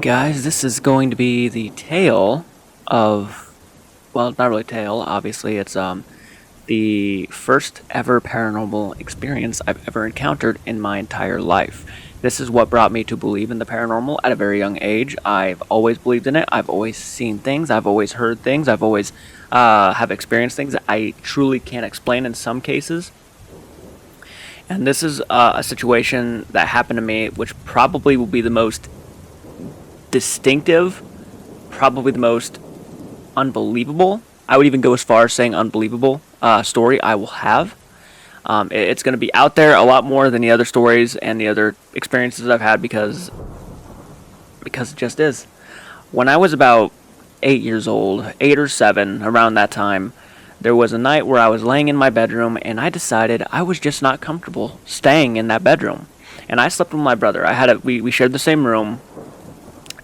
Guys, this is going to be the tale of, well, not really tale, obviously. It's the first ever paranormal experience I've ever encountered in my entire life. This is what brought me to believe in the paranormal at a very young age. I've always believed in it. I've always seen things. I've always heard things. I've always have experienced things that I truly can't explain in some cases. And this is a situation that happened to me, which probably will be the most distinctive, probably the most unbelievable. I would even go as far as saying unbelievable story I will have. It's going to be out there a lot more than the other stories and the other experiences I've had because it just is. When I was about 8 years old, 8 or 7, around that time, there was a night where I was laying in my bedroom and I decided I was just not comfortable staying in that bedroom. And I slept with my brother. We shared the same room,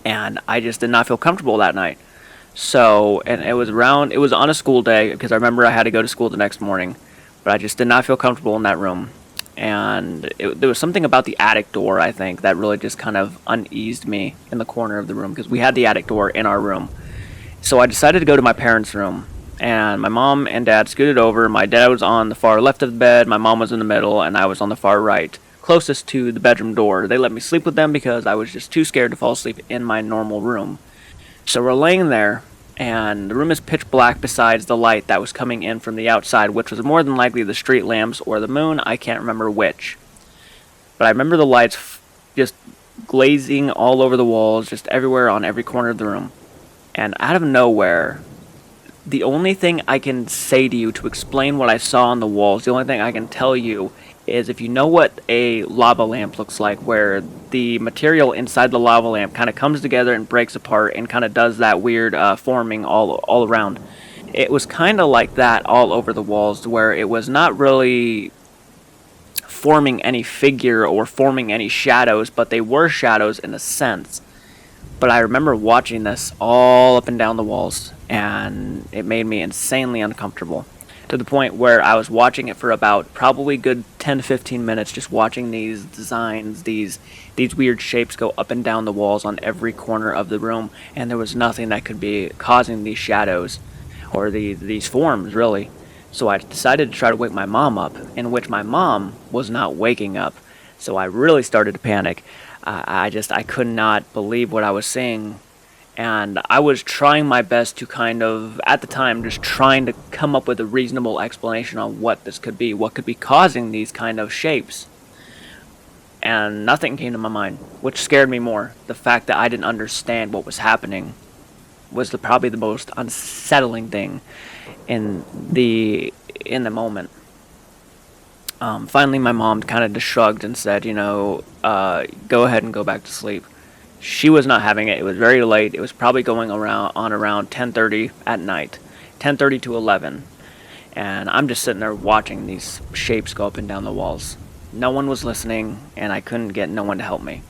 and I just did not feel comfortable that night. So, and it was on a school day because I remember I had to go to school the next morning, but I just did not feel comfortable in that room. And there was something about the attic door, I think, that really just kind of uneased me in the corner of the room because we had the attic door in our room. So I decided to go to my parents' room, and my mom and dad scooted over. My dad was on the far left of the bed, my mom was in the middle, and I was on the far right, closest to the bedroom door. They let me sleep with them because I was just too scared to fall asleep in my normal room. So we're laying there, and the room is pitch black besides the light that was coming in from the outside, which was more than likely the street lamps or the moon. I can't remember which. But I remember the lights just glazing all over the walls, just everywhere on every corner of the room. And out of nowhere, the only thing I can say to you to explain what I saw on the walls, the only thing I can tell you is if you know what a lava lamp looks like, where the material inside the lava lamp kind of comes together and breaks apart and kind of does that weird forming all around. It was kind of like that all over the walls, where it was not really forming any figure or forming any shadows, but they were shadows in a sense. But I remember watching this all up and down the walls, and it made me insanely uncomfortable to the point where I was watching it for about probably good 10 to 15 minutes, just watching these designs, these weird shapes go up and down the walls on every corner of the room, and there was nothing that could be causing these shadows or these forms, really. So I decided to try to wake my mom up, in which my mom was not waking up. So I really started to panic. I could not believe what I was seeing, and I was trying my best to kind of, at the time, just trying to come up with a reasonable explanation on what this could be, what could be causing these kind of shapes. And nothing came to my mind, which scared me more. The fact that I didn't understand what was happening was probably the most unsettling thing in the moment. Finally, my mom kind of just shrugged and said, go ahead and go back to sleep. She was not having it. It was very late. It was probably going around 10:30 at night, 10:30 to 11. And I'm just sitting there watching these shapes go up and down the walls. No one was listening, and I couldn't get no one to help me.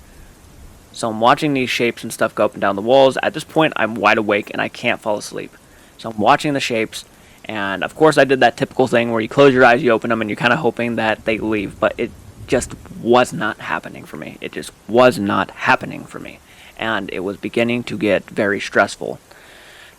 So I'm watching these shapes and stuff go up and down the walls. At this point, I'm wide awake, and I can't fall asleep. So I'm watching the shapes, and of course I did that typical thing where you close your eyes, you open them, and you're kind of hoping that they leave. But it just was not happening for me. It just was not happening for me. And it was beginning to get very stressful.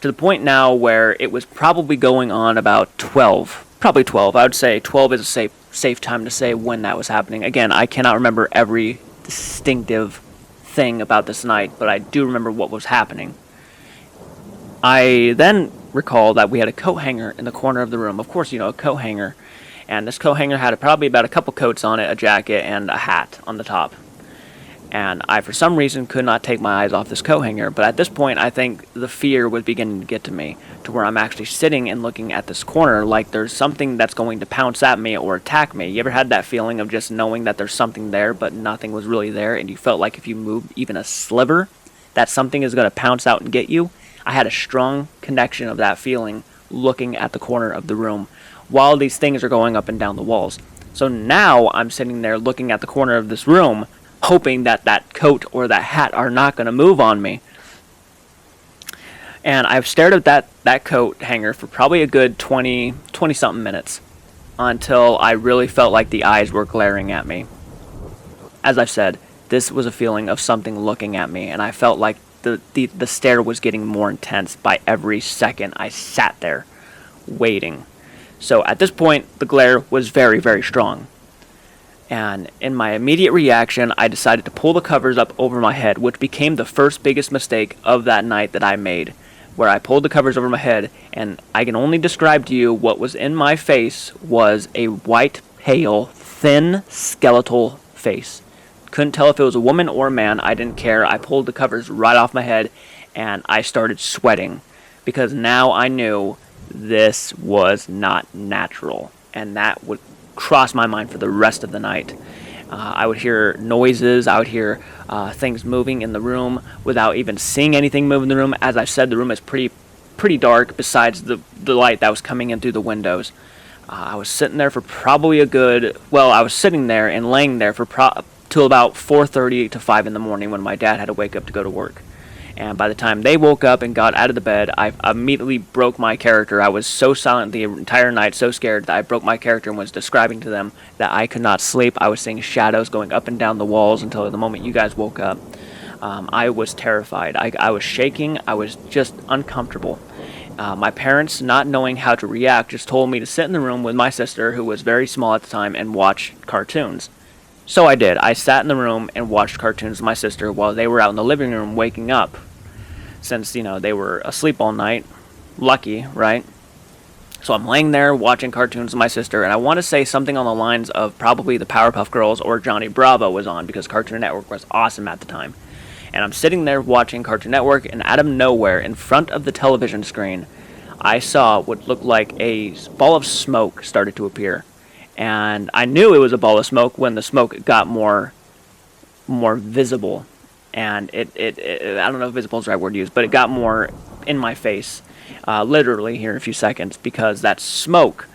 To the point now where it was probably going on about 12. Probably 12. I would say 12 is a safe time to say when that was happening. Again, I cannot remember every distinctive thing about this night, but I do remember what was happening. I then recall that we had a coat hanger in the corner of the room. Of course, a coat hanger. And this coat hanger had probably about a couple coats on it, a jacket, and a hat on the top. And I, for some reason, could not take my eyes off this coat hanger. But at this point, I think the fear was beginning to get to me, to where I'm actually sitting and looking at this corner like there's something that's going to pounce at me or attack me. You ever had that feeling of just knowing that there's something there, but nothing was really there, and you felt like if you moved even a sliver, that something is going to pounce out and get you? I had a strong connection of that feeling looking at the corner of the room while these things are going up and down the walls. So now I'm sitting there looking at the corner of this room, hoping that that coat or that hat are not going to move on me. And I've stared at that coat hanger for probably a good 20-something minutes until I really felt like the eyes were glaring at me. As I've said, this was a feeling of something looking at me, and I felt like the stare was getting more intense by every second I sat there waiting. So at this point, the glare was very, very strong. And in my immediate reaction, I decided to pull the covers up over my head, which became the first biggest mistake of that night that I made, where I pulled the covers over my head, and I can only describe to you what was in my face was a white, pale, thin, skeletal face. Couldn't tell if it was a woman or a man. I didn't care. I pulled the covers right off my head, and I started sweating, because now I knew this was not natural, and that would cross my mind for the rest of the night. I would hear noises, I would hear things moving in the room without even seeing anything move in the room. As I said, the room is pretty dark besides the light that was coming in through the windows. I was sitting there for probably I was sitting there and laying there for till about 4:30 to 5 in the morning when my dad had to wake up to go to work. And by the time they woke up and got out of the bed, I immediately broke my character. I was so silent the entire night, so scared, that I broke my character and was describing to them that I could not sleep. I was seeing shadows going up and down the walls until the moment you guys woke up. I was terrified. I was shaking. I was just uncomfortable. My parents, not knowing how to react, just told me to sit in the room with my sister, who was very small at the time, and watch cartoons. So I did. I sat in the room and watched cartoons with my sister while they were out in the living room waking up. Since, they were asleep all night. Lucky, right? So I'm laying there watching cartoons with my sister, and I want to say something on the lines of probably the Powerpuff Girls or Johnny Bravo was on, because Cartoon Network was awesome at the time. And I'm sitting there watching Cartoon Network, and out of nowhere, in front of the television screen, I saw what looked like a ball of smoke started to appear. And I knew it was a ball of smoke when the smoke got more visible. And it I don't know if visible is the right word to use, but it got more in my face, literally here in a few seconds, because that smoke,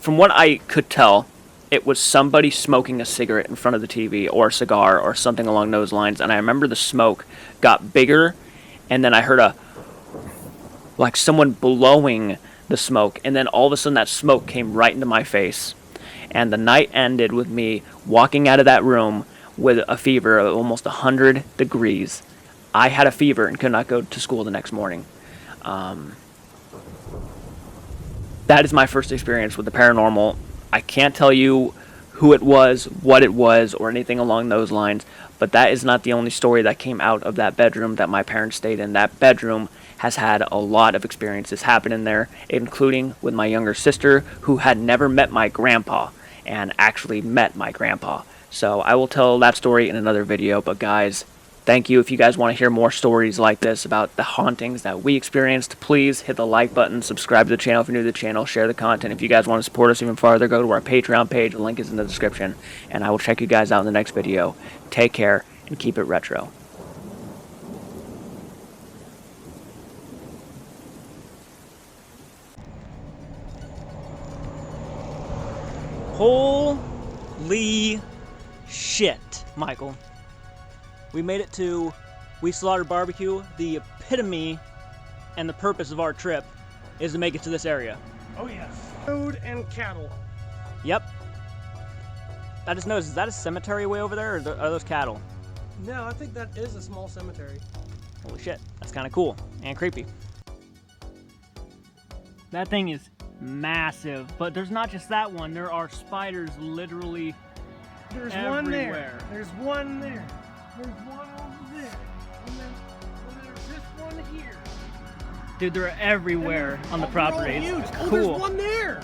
from what I could tell, it was somebody smoking a cigarette in front of the TV, or a cigar, or something along those lines. And I remember the smoke got bigger, and then I heard like someone blowing the smoke, and then all of a sudden that smoke came right into my face. And the night ended with me walking out of that room with a fever of almost 100 degrees. I had a fever and could not go to school the next morning. That is my first experience with the paranormal. I can't tell you who it was, what it was, or anything along those lines, but that is not the only story that came out of that bedroom that my parents stayed in. That bedroom has had a lot of experiences happen in there, including with my younger sister, who had never met my grandpa, and actually met my grandpa. So I will tell that story in another video, but guys, thank you. If you guys want to hear more stories like this about the hauntings that we experienced, please hit the like button, subscribe to the channel if you're new to the channel, share the content. If you guys want to support us even farther, go to our Patreon page. The link is in the description, and I will check you guys out in the next video. Take care, and keep it retro. Holy shit, Michael. We made it to We Slaughtered Barbecue. The epitome and the purpose of our trip is to make it to this area. Oh yes. Food and cattle. Yep. I just noticed, is that a cemetery way over there, or are those cattle? No, I think that is a small cemetery. Holy shit, that's kind of cool and creepy. That thing is massive, but there's not just that one. There are spiders literally There's everywhere. one there. There's one there. There's one over there. And then there's this one here. Dude, they're everywhere on the property. Huge. It's Oh, cool. there's one there.